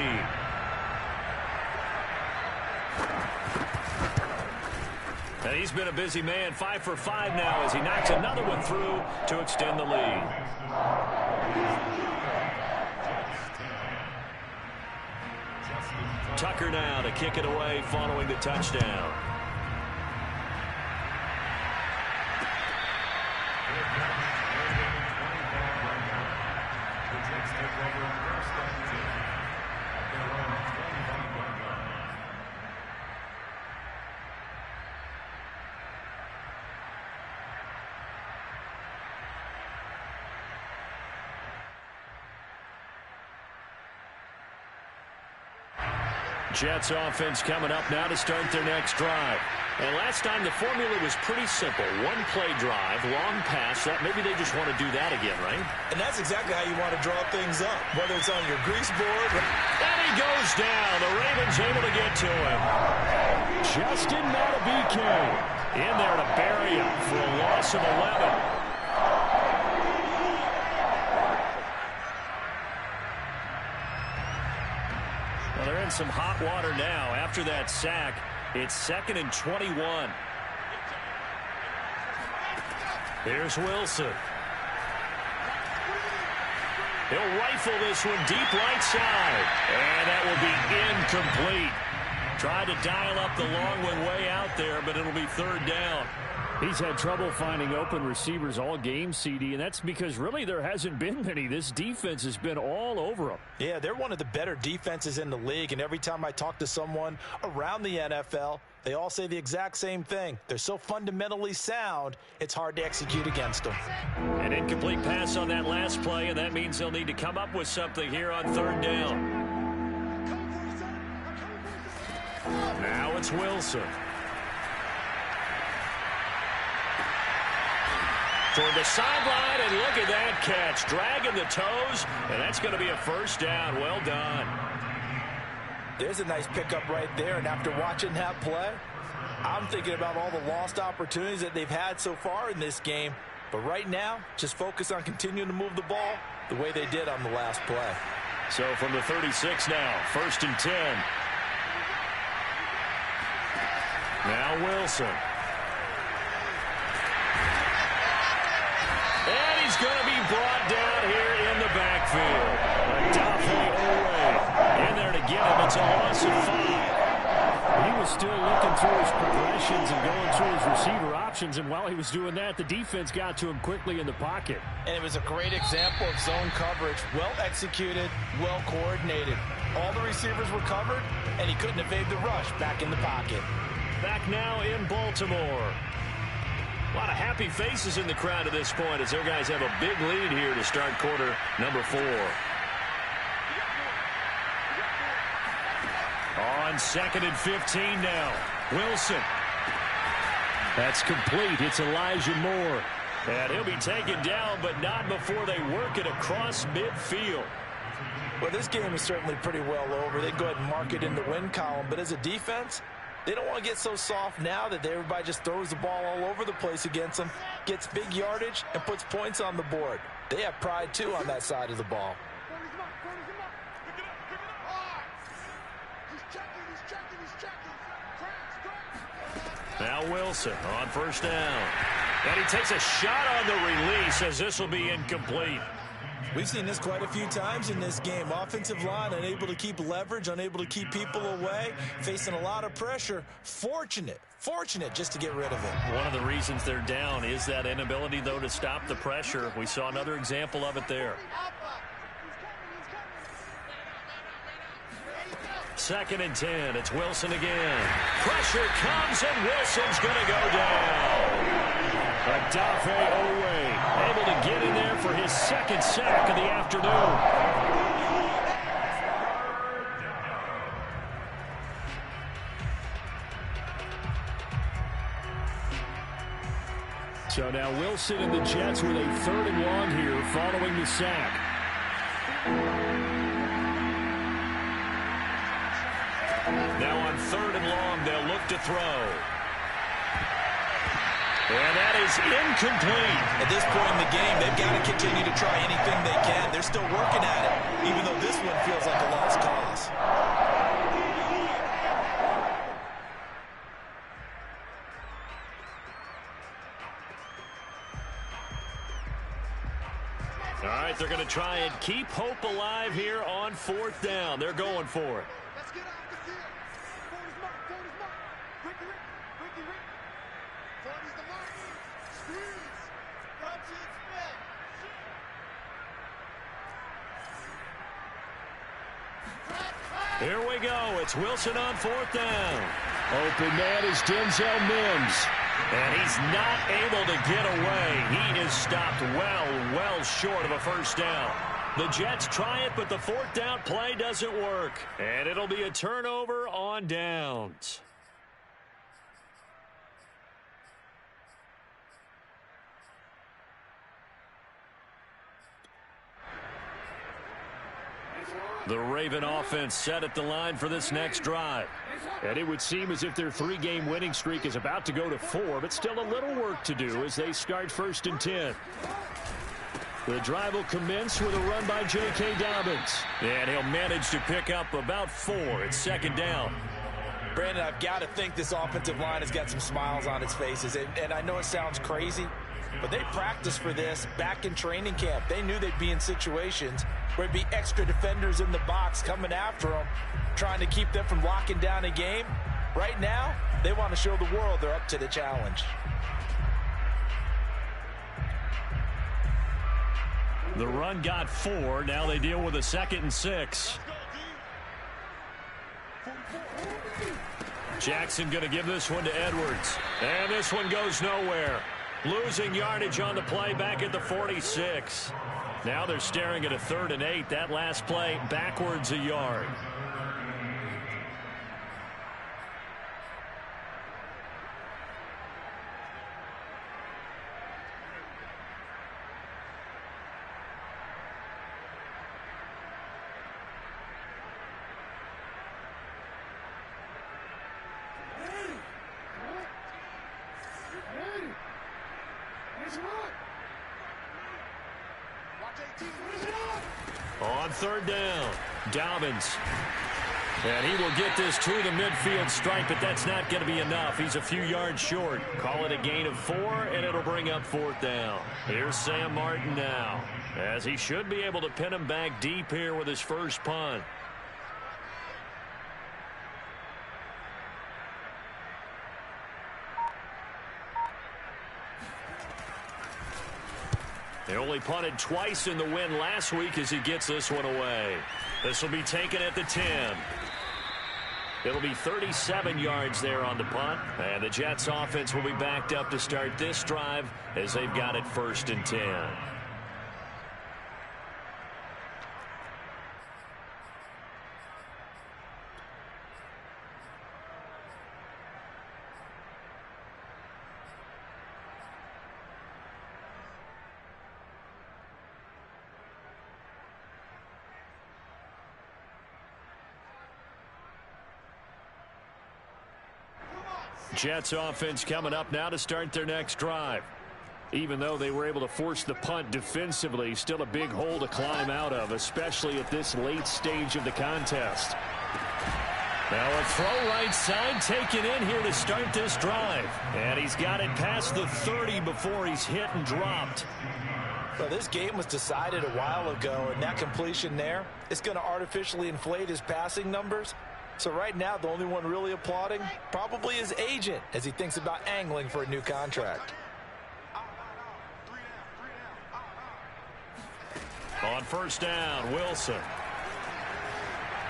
And he's been a busy man, 5 for 5 now as he knocks another one through to extend the lead. Tucker now to kick it away following the touchdown. Jets offense coming up now to start their next drive. And last time the formula was pretty simple. One play drive, long pass. That maybe they just want to do that again, right? And that's exactly how you want to draw things up, whether it's on your grease board. And he goes down. The Ravens able to get to him. Justin Madubuike in there to bury him for a loss of 11. They're in some hot water now. After that sack, it's 2nd and 21. Here's Wilson. He'll rifle this one deep right side. And that will be incomplete. Tried to dial up the long one way out there, but it'll be 3rd down. He's had trouble finding open receivers all game, CD, and that's because really there hasn't been many. This defense has been all over them. Yeah, they're one of the better defenses in the league, and every time I talk to someone around the NFL, they all say the exact same thing. They're so fundamentally sound, it's hard to execute against them. An incomplete pass on that last play, and that means they'll need to come up with something here on 3rd down. Now it's Wilson. Toward the sideline, and look at that catch. Dragging the toes, and that's going to be a 1st down. Well done. There's a nice pickup right there, and after watching that play, I'm thinking about all the lost opportunities that they've had so far in this game. But right now, just focus on continuing to move the ball the way they did on the last play. So from the 36 now, 1st and 10. Now Wilson. And he's going to be brought down here in the backfield. In there to get him. It's a loss of 5. He was still looking through his progressions and going through his receiver options, and while he was doing that, the defense got to him quickly in the pocket. And it was a great example of zone coverage. Well executed, well coordinated. All the receivers were covered, and he couldn't evade the rush back in the pocket. Back now in Baltimore. A lot of happy faces in the crowd at this point as their guys have a big lead here to start quarter number 4. On 2nd and 15 now. Wilson. That's complete. It's Elijah Moore. And he'll be taken down, but not before they work it across midfield. Well, this game is certainly pretty well over. They go ahead and mark it in the win column. But as a defense, they don't want to get so soft now that everybody just throws the ball all over the place against them, gets big yardage, and puts points on the board. They have pride, too, on that side of the ball. Now Wilson on 1st down. And he takes a shot on the release as this will be incomplete. We've seen this quite a few times in this game. Offensive line unable to keep leverage, unable to keep people away, facing a lot of pressure. Fortunate just to get rid of it. One of the reasons they're down is that inability, though, to stop the pressure. We saw another example of it there. 2nd and 10. It's Wilson again. Pressure comes, and Wilson's going to go down. Odafe Oweh able to get in there for his 2nd sack of the afternoon. So now Wilson and the Jets with a 3rd and long here following the sack. Now on 3rd and long, they'll look to throw. And that is incomplete. At this point in the game, they've got to continue to try anything they can. They're still working at it, even though this one feels like a lost cause. All right, they're going to try and keep hope alive here on 4th down. They're going for it. Let's get out the field. 40's mark. 40's mark. Ricky. 40's the mark. Squeeze. Watch it spin. Here we go. It's Wilson on 4th down. Open man is Denzel Mims. And he's not able to get away. He is stopped well short of a 1st down. The Jets try it, but the fourth down play doesn't work. And it'll be a turnover on downs. The Raven offense set at the line for this next drive. And it would seem as if their 3-game winning streak is about to go to 4, but still a little work to do as they start 1st and 10. The drive will commence with a run by J.K. Dobbins. And he'll manage to pick up about 4. It's 2nd down. Brandon, I've got to think this offensive line has got some smiles on its faces. And I know it sounds crazy, but they practiced for this back in training camp. They knew they'd be in situations where there'd be extra defenders in the box coming after them, trying to keep them from locking down a game. Right now, they want to show the world they're up to the challenge. The run got 4. Now they deal with a 2nd and 6. Jackson going to give this one to Edwards. And this one goes nowhere. Losing yardage on the play back at the 46. Now they're staring at a 3rd and 8. That last play backwards a yard. On 3rd down, Dobbins. And he will get this to the midfield stripe, but that's not going to be enough. He's a few yards short. Call it a gain of 4, and it'll bring up 4th down. Here's Sam Martin now, as he should be able to pin him back deep here with his first punt. They only punted twice in the win last week as he gets this one away. This will be taken at the 10. It'll be 37 yards there on the punt. And the Jets offense will be backed up to start this drive as they've got it 1st and 10. Jets offense coming up now to start their next drive. Even though they were able to force the punt defensively, still a big hole to climb out of, especially at this late stage of the contest. Now a throw right side taken in here to start this drive. And he's got it past the 30 before he's hit and dropped. Well, this game was decided a while ago, and that completion there is going to artificially inflate his passing numbers. So right now, the only one really applauding probably his agent as he thinks about angling for a new contract. On 1st down, Wilson.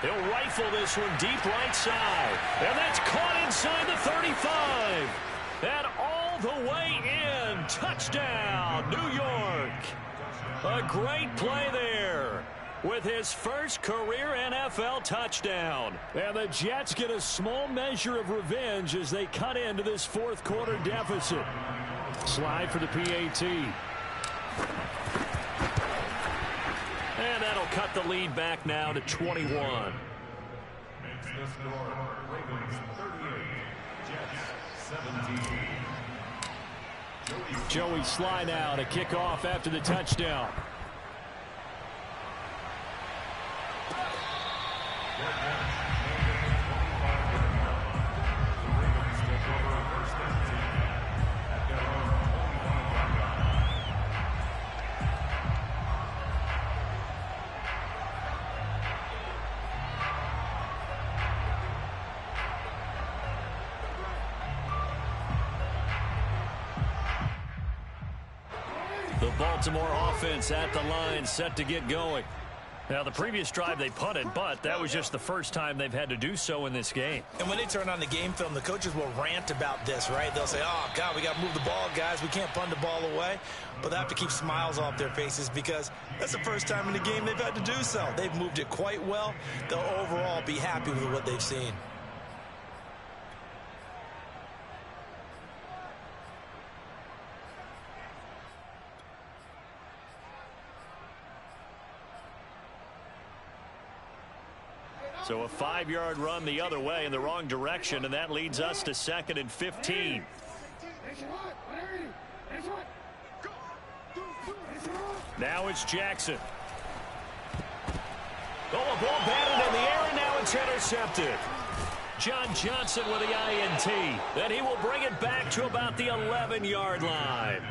He'll rifle this one deep right side. And that's caught inside the 35. And all the way in. Touchdown, New York. A great play there with his first career NFL touchdown. And the Jets get a small measure of revenge as they cut into this 4th quarter deficit. Slide for the PAT. And that'll cut the lead back now to 21. Makes the score Ravens 38, Jets 17. Joey Sly now to kick off after the touchdown. The Baltimore offense at the line, set to get going. Now, the previous drive they punted, but that was just the first time they've had to do so in this game. And when they turn on the game film, the coaches will rant about this, right? They'll say, oh, God, we got to move the ball, guys. We can't punt the ball away. But they have to keep smiles off their faces because that's the first time in the game they've had to do so. They've moved it quite well. They'll overall be happy with what they've seen. So a 5-yard run the other way in the wrong direction, and that leads us to 2nd and 15. Now it's Jackson. Oh, a ball batted in the air, and now it's intercepted. John Johnson with the INT. Then he will bring it back to about the 11-yard line.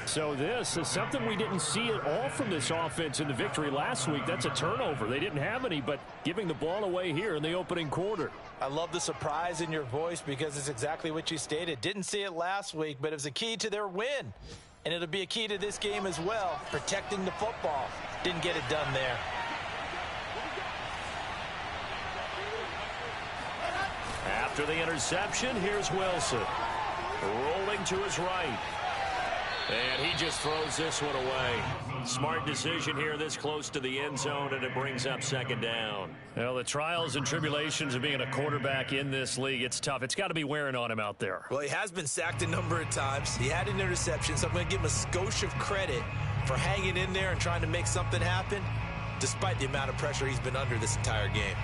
So this is something we didn't see at all from this offense in the victory last week. That's a turnover. They didn't have any, but giving the ball away here in the opening quarter. I love the surprise in your voice because it's exactly what you stated. Didn't see it last week, but it was a key to their win. And it'll be a key to this game as well, protecting the football. Didn't get it done there. After the interception, here's Wilson. Rolling to his right. And he just throws this one away. Smart decision here this close to the end zone, and it brings up 2nd down. Well, the trials and tribulations of being a quarterback in this league, it's tough. It's got to be wearing on him out there. Well, he has been sacked a number of times. He had an interception, so I'm going to give him a skosh of credit for hanging in there and trying to make something happen, despite the amount of pressure he's been under this entire game.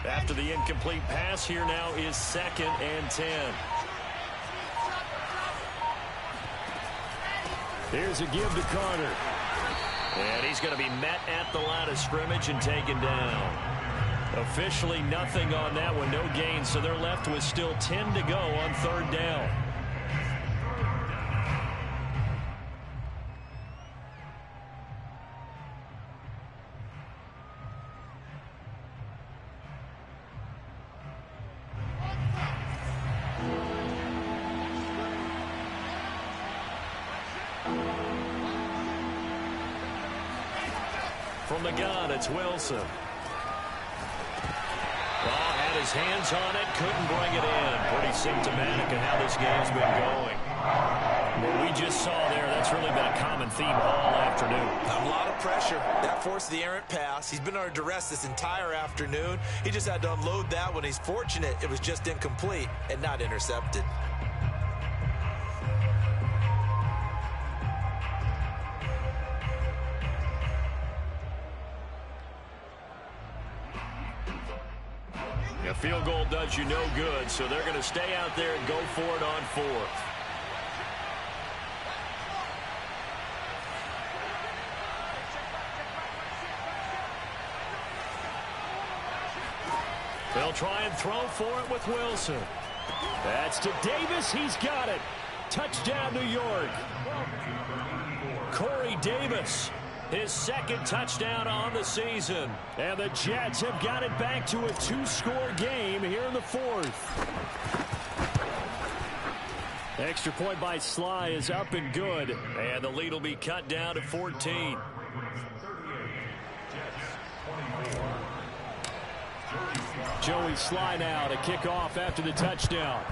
After the incomplete pass, here now is 2nd and 10. Here's a give to Carter. And he's going to be met at the line of scrimmage and taken down. Officially nothing on that one, no gain, so they're left with still 10 to go on 3rd down. From the gun, it's Wilson. Ball had his hands on it, couldn't bring it in. Pretty symptomatic of how this game's been going. What we just saw there, that's really been a common theme all afternoon. A lot of pressure. That forced the errant pass. He's been under duress this entire afternoon. He just had to unload that one. He's fortunate it was just incomplete and not intercepted. A field goal does you no good, so they're going to stay out there and go for it on 4th. They'll try and throw for it with Wilson. That's to Davis. He's got it. Touchdown, New York. Corey Davis, his 2nd touchdown on the season. And the Jets have got it back to a 2-score game here in the 4th. Extra point by Sly is up and good. And the lead will be cut down to 14. Joey Sly now to kick off after the touchdown.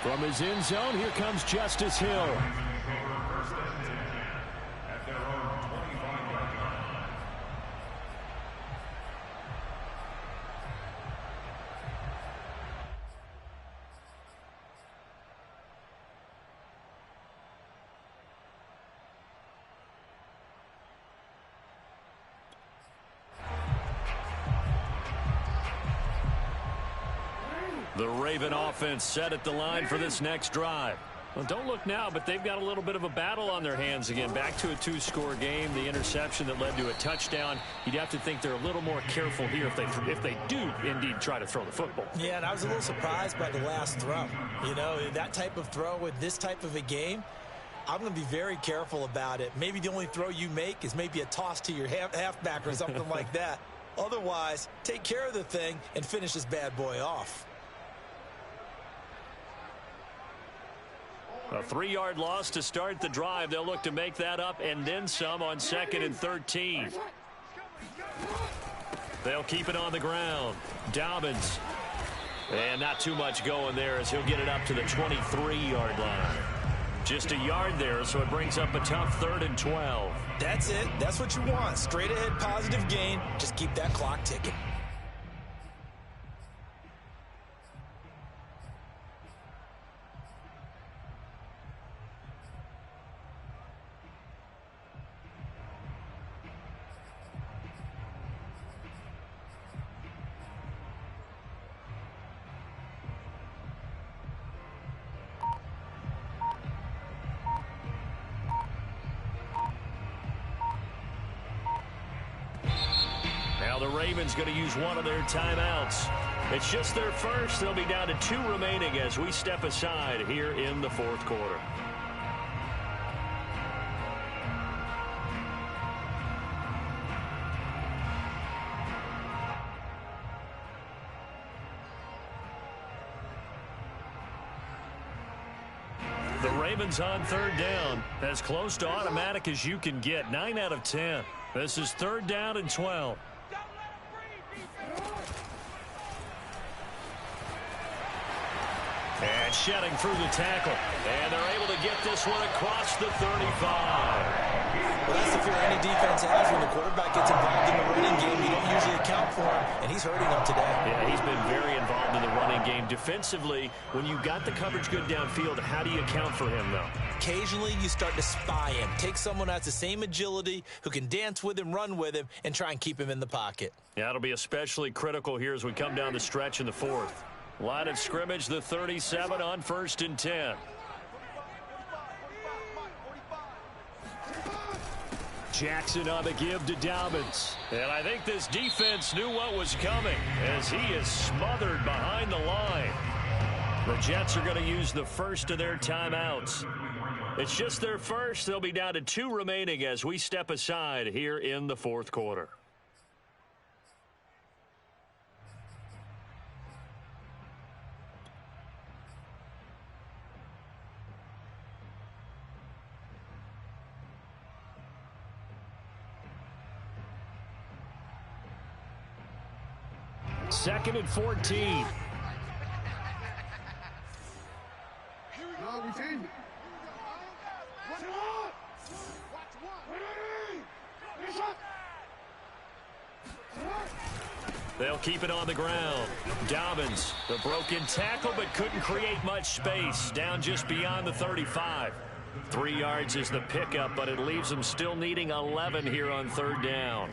From his end zone, here comes Justice Hill. The Raven offense set at the line for this next drive. Well, don't look now, but they've got a little bit of a battle on their hands again. Back to a two-score game. The interception that led to a touchdown. You'd have to think they're a little more careful here if they do indeed try to throw the football. Yeah, and I was a little surprised by the last throw. You know, that type of throw with this type of a game, I'm going to be very careful about it. Maybe the only throw you make is maybe a toss to your halfback or something like that. Otherwise, take care of the thing and finish this bad boy off. A 3-yard loss to start the drive. They'll look to make that up and then some on 2nd and 13. They'll keep it on the ground. Dobbins. And not too much going there as he'll get it up to the 23-yard line. Just a yard there, so it brings up a tough 3rd and 12. That's it. That's what you want. Straight ahead positive gain. Just keep that clock ticking. Now the Ravens going to use one of their timeouts. It's just their first. They'll be down to 2 remaining as we step aside here in the 4th quarter. The Ravens on 3rd down, as close to automatic as you can get. 9 out of 10. This is 3rd down and 12. And shedding through the tackle. And they're able to get this one across the 35. Well, that's the fear any defense has when the quarterback gets involved in the running game. You don't usually account for him, and he's hurting them today. Yeah, he's been very involved in the running game. Defensively, when you've got the coverage good downfield, how do you account for him, though? Occasionally, you start to spy him. Take someone that's the same agility, who can dance with him, run with him, and try and keep him in the pocket. Yeah, it'll be especially critical here as we come down the stretch in the 4th. Line of scrimmage, the 37 on 1st and 10. Jackson on the give to Dobbins. And I think this defense knew what was coming as he is smothered behind the line. The Jets are going to use the first of their timeouts. It's just their first. They'll be down to 2 remaining as we step aside here in the 4th quarter. Second and 14. They'll keep it on the ground. Dobbins, the broken tackle, but couldn't create much space. Down just beyond the 35. 3 yards is the pickup, but it leaves them still needing 11 here on 3rd down.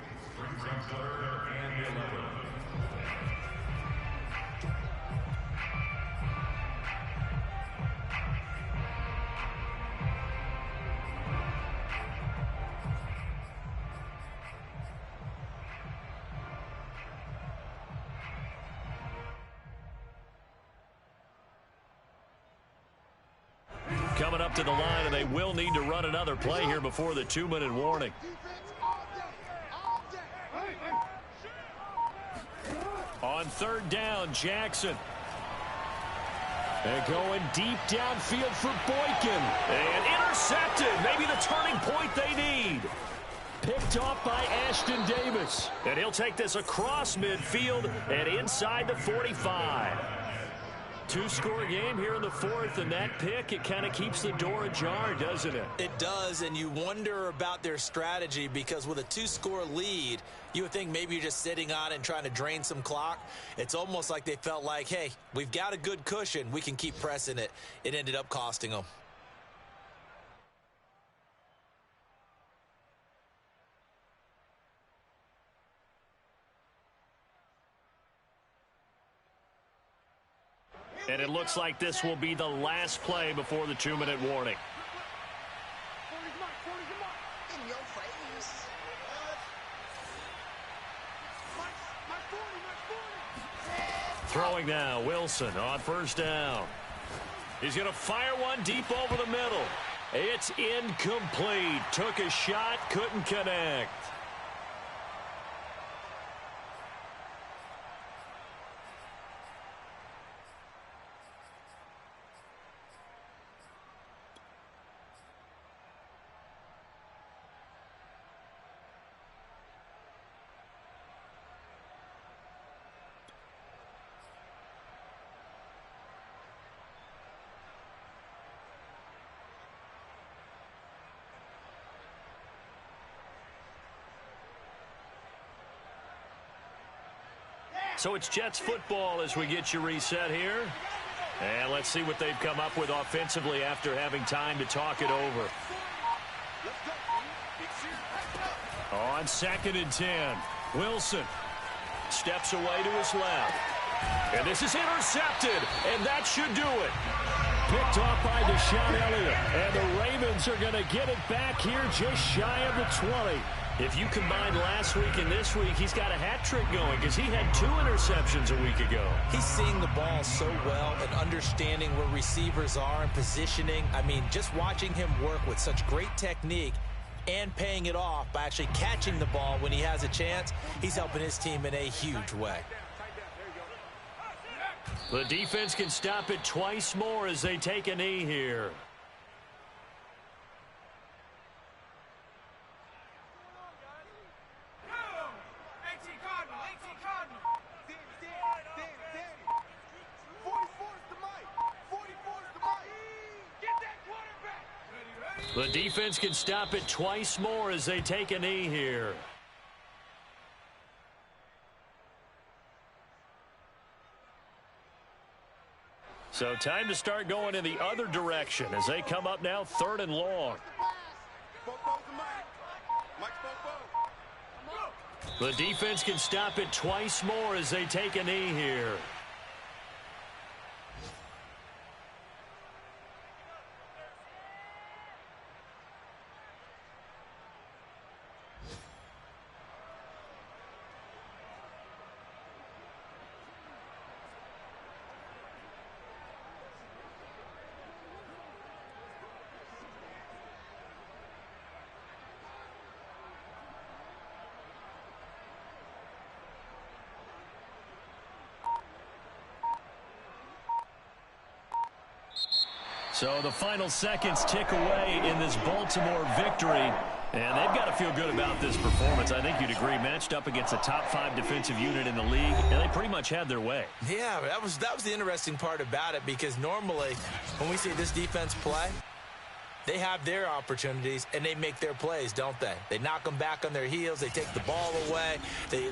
Coming up to the line, and they will need to run another play here before the 2-minute warning. On 3rd down, Jackson. And going deep downfield for Boykin. And intercepted. Maybe the turning point they need. Picked off by Ashton Davis. And he'll take this across midfield and inside the 45. 2-score game here in the 4th, and that pick, it kind of keeps the door ajar, doesn't it? It does, and you wonder about their strategy because with a 2-score lead, you would think maybe you're just sitting on it and trying to drain some clock. It's almost like they felt like, hey, we've got a good cushion. We can keep pressing it. It ended up costing them. And it looks like this will be the last play before the 2-minute warning. In your face. Throwing now, Wilson on first down. He's going to fire one deep over the middle. It's incomplete. Took a shot, couldn't connect. So it's Jets football as we get you reset here. And let's see what they've come up with offensively after having time to talk it over. On 2nd and 10, Wilson steps away to his left. And this is intercepted, and that should do it. Picked off by Deshaun Elliott. And the Ravens are going to get it back here just shy of the 20. If you combine last week and this week, he's got a hat trick going because he had 2 interceptions a week ago. He's seeing the ball so well and understanding where receivers are and positioning. I mean, just watching him work with such great technique and paying it off by actually catching the ball when he has a chance, he's helping his team in a huge way. The defense can stop it twice more as they take a knee here. The defense can stop it twice more as they take a knee here. So time to start going in the other direction as they come up now 3rd and long. The defense can stop it twice more as they take a knee here. So the final seconds tick away in this Baltimore victory. And they've got to feel good about this performance. I think you'd agree, matched up against a top 5 defensive unit in the league, and they pretty much had their way. Yeah, that was the interesting part about it, because normally when we see this defense play, they have their opportunities and they make their plays, don't they? They knock them back on their heels. They take the ball away. They